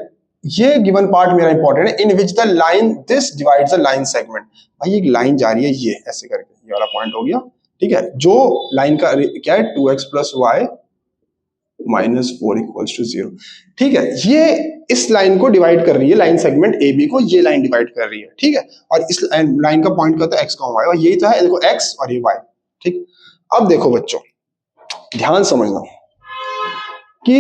ये गिवन पार्ट मेरा इंपॉर्टेंट है। In which the line this divides the line segment, भाई एक लाइन जा रही है ये ऐसे करके, ये वाला पॉइंट हो गया, ठीक है। जो लाइन का क्या है 2x + y - 4 = 0, ठीक है। ये इस लाइन को डिवाइड कर रही है, लाइन सेगमेंट ए बी को ये लाइन डिवाइड कर रही है, ठीक है। और इस लाइन का पॉइंट क्या होता है x, y, और यही तो है, देखो x और ये y, ठीक। अब देखो बच्चों ध्यान समझना कि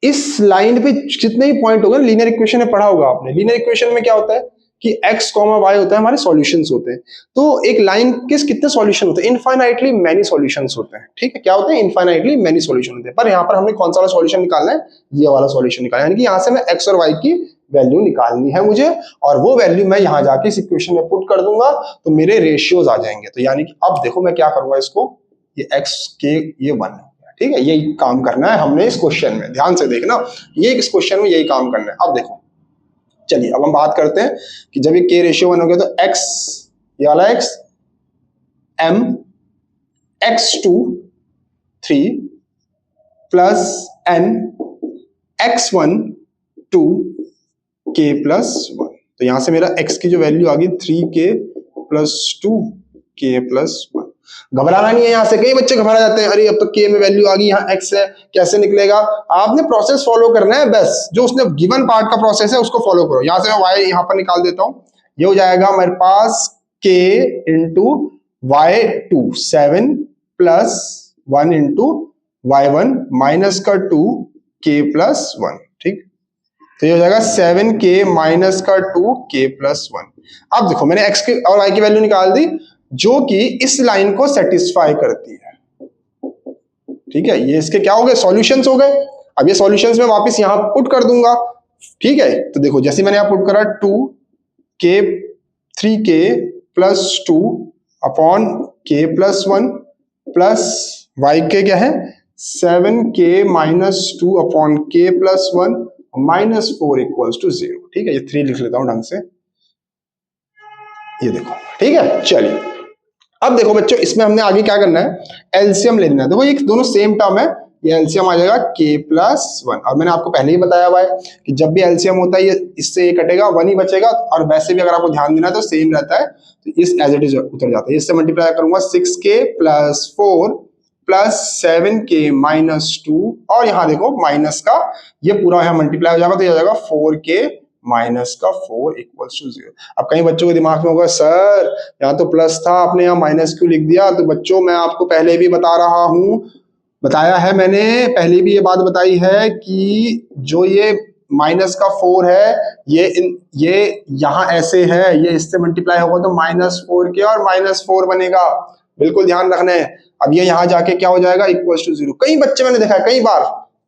इस लाइन पे जितने ही पॉइंट होगा, लीनियर इक्वेशन में पढ़ा होगा आपने, लीनियर इक्वेशन में क्या होता है कि x, y होता है, हमारे सॉल्यूशंस होते हैं। तो एक लाइन के कितने सॉल्यूशन होते हैं, इनफाइनाइटली मैनी सॉल्यूशंस होते हैं, ठीक है। क्या होते हैं, इनफाइनाइटली मैनी सॉल्यूशन होते हैं। पर यहाँ पर हमने कौन सा वाला सॉल्यूशन निकालना है, ये वाला सॉल्यूशन निकालना है। यानी कि यहाँ से मैं x और y की वैल्यू निकालनी है मुझे, और वो वैल्यू मैं यहाँ जाके इस इक्वेशन में पुट कर दूंगा तो मेरे रेशियोज आ जाएंगे। तो यानी कि अब देखो मैं क्या करूंगा, इसको ये x के ये 1, ठीक है। यही काम करना है हमने इस क्वेश्चन में, ध्यान से देखना, ये इस क्वेश्चन में यही काम करना है। अब देखो चलिए अब हम बात करते हैं कि जब ये k रेशियो 1 हो गया तो x, ये वाला x m x2 3 plus n x1 2 k + 1। तो यहां से मेरा x की जो वैल्यू आ गई 3k + 2 k + 1। घबराना नहीं है, यहां से कई बच्चे घबरा जाते हैं, अरे अब तो k में वैल्यू आ गई, यहाँ x है कैसे निकलेगा। आपने प्रोसेस फॉलो करना है, बस जो उसने गिवन पार्ट का प्रोसेस है उसको फॉलो करो। यहां से मैं y यहाँ पर निकाल देता हूं, ये हो जाएगा मेरे पास k × y2 7 + 1 × y1 -2 k + 1, ठीक। तो ये हो जाएगा 7k - 2 k + 1। अब देखो मैंने x की और y की वैल्यू निकाल दी जो कि इस लाइन को सेटिस्फाई करती है, ठीक है। ये इसके क्या हो गए, सॉल्यूशंस हो गए। अब ये सॉल्यूशंस में वापस यहां पुट कर दूंगा, ठीक है। तो देखो जैसे मैंने यहां पुट करा 2k 3k + 2 upon k + 1 plus y के क्या है 7k - 2 अपॉन k + 1 -4 = 0, ठीक है। ये 3 लिख लेता हूं ढंग से, ये देखो, ठीक है। चलिए अब देखो बच्चों इसमें हमने आगे क्या करना है, एलसीएम ले लेना है। देखो ये दोनों सेम टर्म है, ये एलसीएम आ जाएगा k + 1। और मैंने आपको पहले ही बताया हुआ है कि जब भी एलसीएम होता है ये इससे ये कटेगा 1 ही बचेगा, और वैसे भी अगर आपको ध्यान देना है तो सेम रहता है, तो इस एज इट इज उतर जाता है। इससे मल्टीप्लाई करूंगा 6k + 4 + 7k - 2, और यहाँ देखो माइनस का ये पूरा यहाँ मल्टीप्लाई हो जाएगा तो ये आ जाएगा 4k - 4 = 0। अब कई बच्चों के दिमाग में होगा सर यहाँ तो प्लस था, आपने यहाँ माइनस क्यों लिख दिया। तो बच्चों मैं आपको पहले भी बता रहा हूं, बताया है मैंने पहले भी ये बात बताई है कि जो ये -4 है ये यहाँ ऐसे है, ये इससे मल्टीप्लाई होगा तो -4k और -4 बनेगा। बिल्कुल ध्यान रखना है। अब ये यहाँ जाके क्या हो जाएगा, इक्वल्स टू 0। कई बच्चे मैंने देखा है, कई बार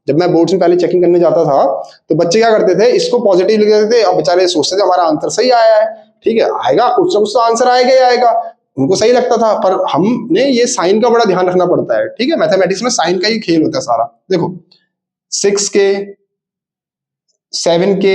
जब मैं बोर्ड्स में पहले चेकिंग करने जाता था तो बच्चे क्या करते थे, इसको पॉजिटिव लिख देते थे और बेचारे सोचते थे हमारा आंसर सही आया है। ठीक है, आएगा कुछ ना कुछ तो आंसर आएगा ही आएगा, उनको सही लगता था। पर हमने ये साइन का बड़ा ध्यान रखना पड़ता है। ठीक है, मैथमेटिक्स में साइन का ही खेल होता है सारा। देखो 6k 7k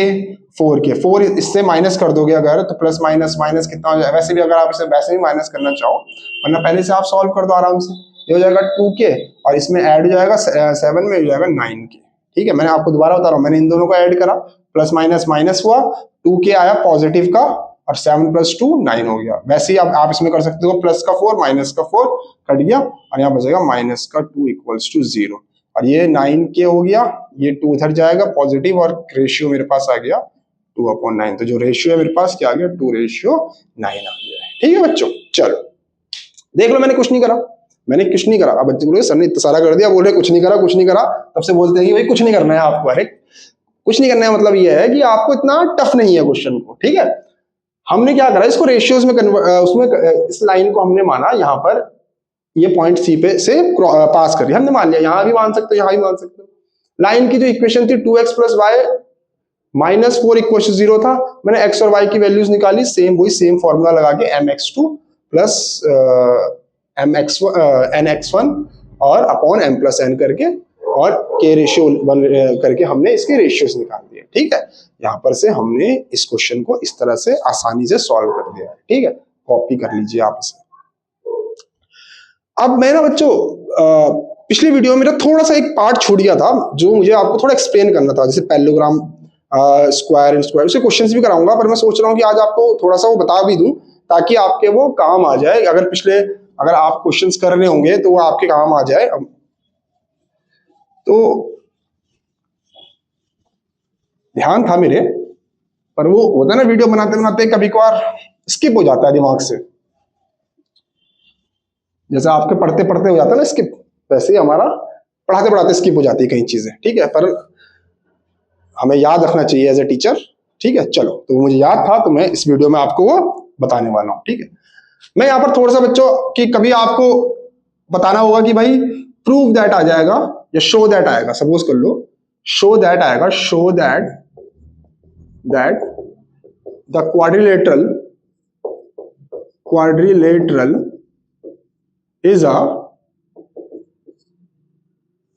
4k, 4 इससे माइनस कर दोगे अगर तो प्लस माइनस माइनस कितना हो जाएगा। वैसे भी अगर आप इसे वैसे भी माइनस करना चाहो, वरना पहले से आप सॉल्व कर दो आराम से। ये हो जाएगा 2k और इसमें ऐड हो जाएगा 7 में हो जाएगा 9k। ठीक है, मैंने आपको दोबारा बता रहा हूँ, मैंने इन दोनों को ऐड करा, प्लस माइनस माइनस हुआ, 2k आया पॉजिटिव का और 7 + 2 9 हो गया। वैसे ही आप इसमें कर सकते हो, प्लस का 4 माइनस का 4 कट गया और यहाँ बचेगा माइनस का 2 इक्वल्स टू 0। और ये 9k हो गया, ये 2 उधर जाएगा पॉजिटिव और रेशियो मेरे पास आ गया 2/9। तो जो रेशियो है मेरे पास क्या आ गया, 2:9 आ गया। ठीक है बच्चों, चलो देख लो, मैंने कुछ नहीं करा, मैंने कुछ नहीं करा। अब बच्चे बोले सर ने इतना सारा कर दिया, बोल रहे कुछ नहीं करा कुछ नहीं करा। तब से बोलते हैं कि भाई कुछ नहीं करना है आपको। अरे कुछ नहीं करना है मतलब ये है कि आपको इतना टफ नहीं है क्वेश्चन को। ठीक है, हमने क्या करा, इसको रेशियोज में उसमें इस लाइन को हमने माना यहाँ पर, ये पॉइंट सी पे से पास कर रही है, हमने मान लिया। यहां भी मान सकते हो, यहां भी मान सकते हो। लाइन की जो इक्वेशन थी 2x + y - 4 = 0 था, मैंने x और y की वैल्यूज निकाली, सेम वही सेम फॉर्मूला लगा के mx2 + nx1 और अपॉन m + n करके और k रेशियो 1 करके हमने इसके रेशियोज निकाल दिए। ठीक है, यहां पर से हमने इस क्वेश्चन को इस तरह से आसानी से सॉल्व कर दिया है। ठीक है, कॉपी कर लीजिए आप इसे। अब मैं ना बच्चों पिछली वीडियो में मेरा थोड़ा सा एक पार्ट छूट गया था, जो मुझे आपको थोड़ा एक्सप्लेन करना था, जैसे पैरेललोग्राम, स्क्वायर एंड स्क्वायर, उसके क्वेश्चंस भी कराऊंगा। पर मैं सोच रहा हूँ कि आज आपको थोड़ा सा वो बता भी दूं ताकि आपके वो काम आ जाए। अगर आप क्वेश्चंस कर रहे होंगे तो वो आपके काम आ जाए। तो ध्यान था मेरे, पर वो होता है ना वीडियो बनाते बनाते कभी कभार स्किप हो जाता है दिमाग से, जैसे आपके पढ़ते पढ़ते हो जाता है ना स्किप, वैसे ही हमारा पढ़ाते पढ़ाते स्किप हो जाती है कई चीजें। ठीक है, पर हमें याद रखना चाहिए एज ए टीचर। ठीक है, चलो तो मुझे याद था तो मैं इस वीडियो में आपको वो बताने वाला हूँ। ठीक है, मैं यहाँ पर थोड़ा सा बच्चों कि कभी आपको बताना होगा कि भाई प्रूव दैट आ जाएगा या शो दैट आएगा। सपोज कर लो शो दैट आएगा, show that the quadrilateral is a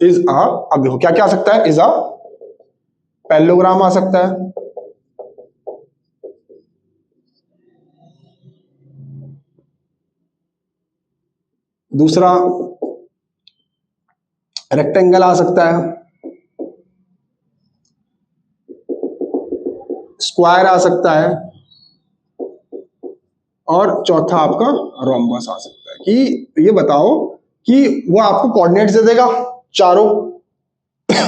अब देखो क्या क्या आ सकता है, इज अ पैरेललोग्राम आ सकता है, दूसरा रेक्टेंगल आ सकता है, स्क्वायर आ सकता है और चौथा आपका रोम्बस आ सकता है। कि ये बताओ कि वो आपको कोऑर्डिनेट्स दे देगा चारों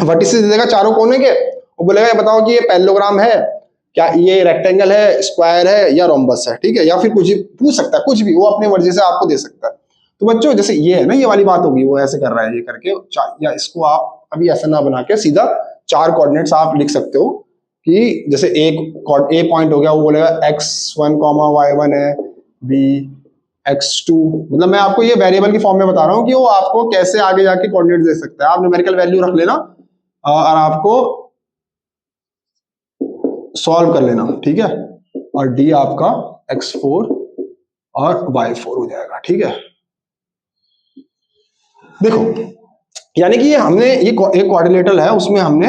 वर्टिसेस दे देगा चारों कोने के, और बोलेगा ये बताओ कि ये पैरेललोग्राम है क्या, ये रेक्टेंगल है, स्क्वायर है या रोम्बस है। ठीक है, या फिर कुछ पूछ सकता है, कुछ भी वो अपनी मर्जी से आपको दे सकता है। तो बच्चों जैसे ये है ना, ये वाली बात होगी, वो ऐसे कर रहा है ये करके, या इसको आप अभी ऐसा ना बना के सीधा 4 कोऑर्डिनेट्स आप लिख सकते हो कि जैसे ए पॉइंट हो गया, वो बोलेगा x1, y1 है, b x2, मतलब मैं आपको ये वेरिएबल की फॉर्म में बता रहा हूँ कि वो आपको कैसे आगे जाके कोऑर्डिनेट दे सकता है। आप न्यूमेरिकल वैल्यू रख लेना और आपको सॉल्व कर लेना। ठीक है, और d आपका x4 और y4 हो जाएगा। ठीक है, देखो यानी कि हमने ये एक क्वाड्रिलेटरल है, उसमें हमने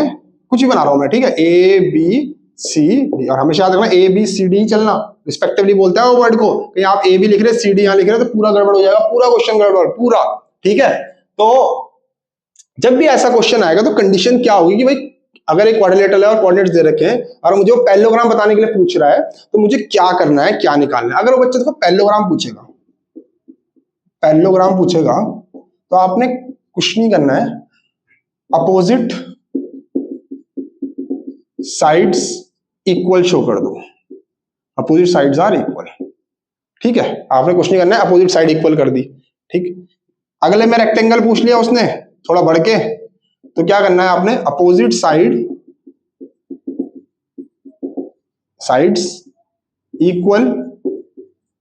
कुछ भी बना रहा हूं मैं। ठीक है, ए बी सी डी, और हमेशा याद रखना ए बी सी डी चलना, रिस्पेक्टिवली बोलता है वो वर्ड को। कहीं आप ए बी लिख रहे सी डी यहां लिख रहे तो पूरा गड़बड़ हो जाएगा, पूरा क्वेश्चन गड़बड़ पूरा। ठीक है, तो जब भी ऐसा क्वेश्चन आएगा तो कंडीशन क्या होगी कि भाई अगर एक क्वाड्रिलेटरल है और कोऑर्डिनेट्स दे रखे हैं और मुझे वो पैरेललोग्राम बताने के लिए पूछ रहा है, तो मुझे क्या करना है, क्या निकालना है। अगर वो बच्चे देखो पैरेललोग्राम पूछेगा तो आपने कुछ नहीं करना है, अपोजिट साइड्स इक्वल शो कर दो, अपोजिट साइड्स आर इक्वल। ठीक है, आपने कुछ नहीं करना है, अपोजिट साइड इक्वल कर दी। ठीक, अगले में रेक्टेंगल पूछ लिया उसने थोड़ा बढ़ के, तो क्या करना है आपने, opposite sides equal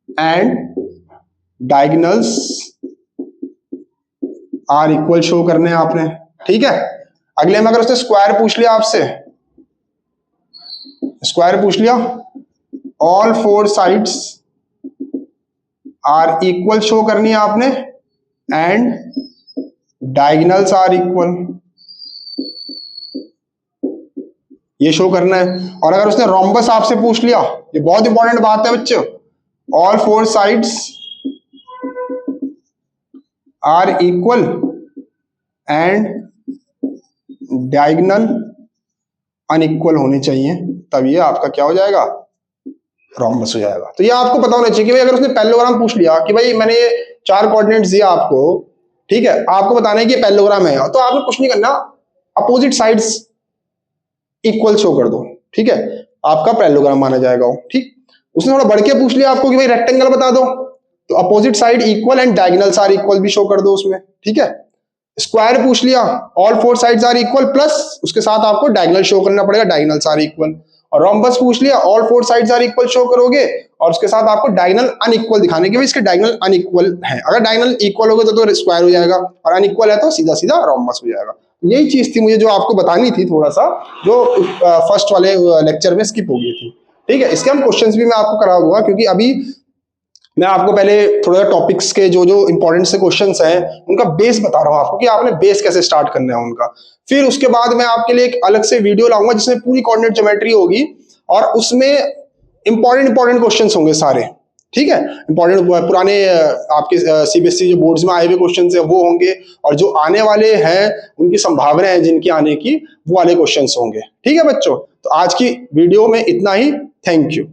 and diagonals are equal show करने हैं आपने, ठीक है। अगले में अगर उसने स्क्वायर पूछ लिया आपसे, स्क्वायर पूछ लिया, all four sides are equal show करनी है आपने एंड डायगोनल्स आर इक्वल, ये शो करना है। और अगर उसने रोम्बस आपसे पूछ लिया, ये बहुत इंपॉर्टेंट बात है बच्चों, all four sides are equal and diagonal unequal होनी चाहिए, तब ये आपका क्या हो जाएगा, रोम्बस हो जाएगा। तो ये आपको पता होना चाहिए कि भाई अगर उसने पैरेललोग्राम पूछ लिया कि भाई मैंने ये 4 कोऑर्डिनेट्स दिया आपको, ठीक है, आपको बताना है कि ये पैरेललोग्राम है, तो आपने कुछ नहीं करना, अपोजिट साइड्स इक्वल शो कर दो, ठीक है, आपका पैरेललोग्राम माना जाएगा वो, ठीक। उसने थोड़ा बढ़ के पूछ लिया आपको कि भाई रेक्टेंगल बता दो, तो opposite side equal and diagonals are equal भी शो कर दो उसमें, ठीक है। स्क्वायर पूछ लिया, all four sides are equal plus उसके साथ आपको डायगोनल शो करना पड़ेगा, डायगोनल्स आर इक्वल। और रोम्बस पूछ लिया, all four sides are equal show करोगे और उसके साथ आपको डायगोनल अनइक्वल दिखाने के भी, इसके डायगोनल अनइक्वल है, अगर डायगोनल इक्वल होगा तो स्क्वायर हो जाएगा और अनइक्वल है तो सीधा सीधा रोम्बस हो जाएगा। यही चीज थी मुझे जो आपको बतानी थी, थोड़ा सा जो फर्स्ट वाले लेक्चर में स्किप हो गई थी, ठीक है। इसके हम क्वेश्चंस भी मैं आपको करा दूंगा, क्योंकि अभी मैं आपको पहले थोड़ा टॉपिक्स के जो जो इंपॉर्टेंट से क्वेश्चंस हैं उनका बेस बता रहा हूं आपको कि आपने बेस कैसे स्टार्ट करना है उनका। फिर उसके बाद मैं आपके लिए एक अलग से वीडियो लाऊंगा जिसमें पूरी कोऑर्डिनेट ज्योमेट्री होगी और उसमें इंपॉर्टेंट क्वेश्चंस होंगे सारे, ठीक है। इंपॉर्टेंट पुराने आपके सीबीएसई जो बोर्ड्स में आए हुए क्वेश्चंस हैं वो होंगे, और जो आने वाले हैं उनकी संभावना है जिनकी आने की, वो वाले क्वेश्चंस होंगे, ठीक है बच्चों। तो आज की वीडियो में इतना ही, थैंक यू।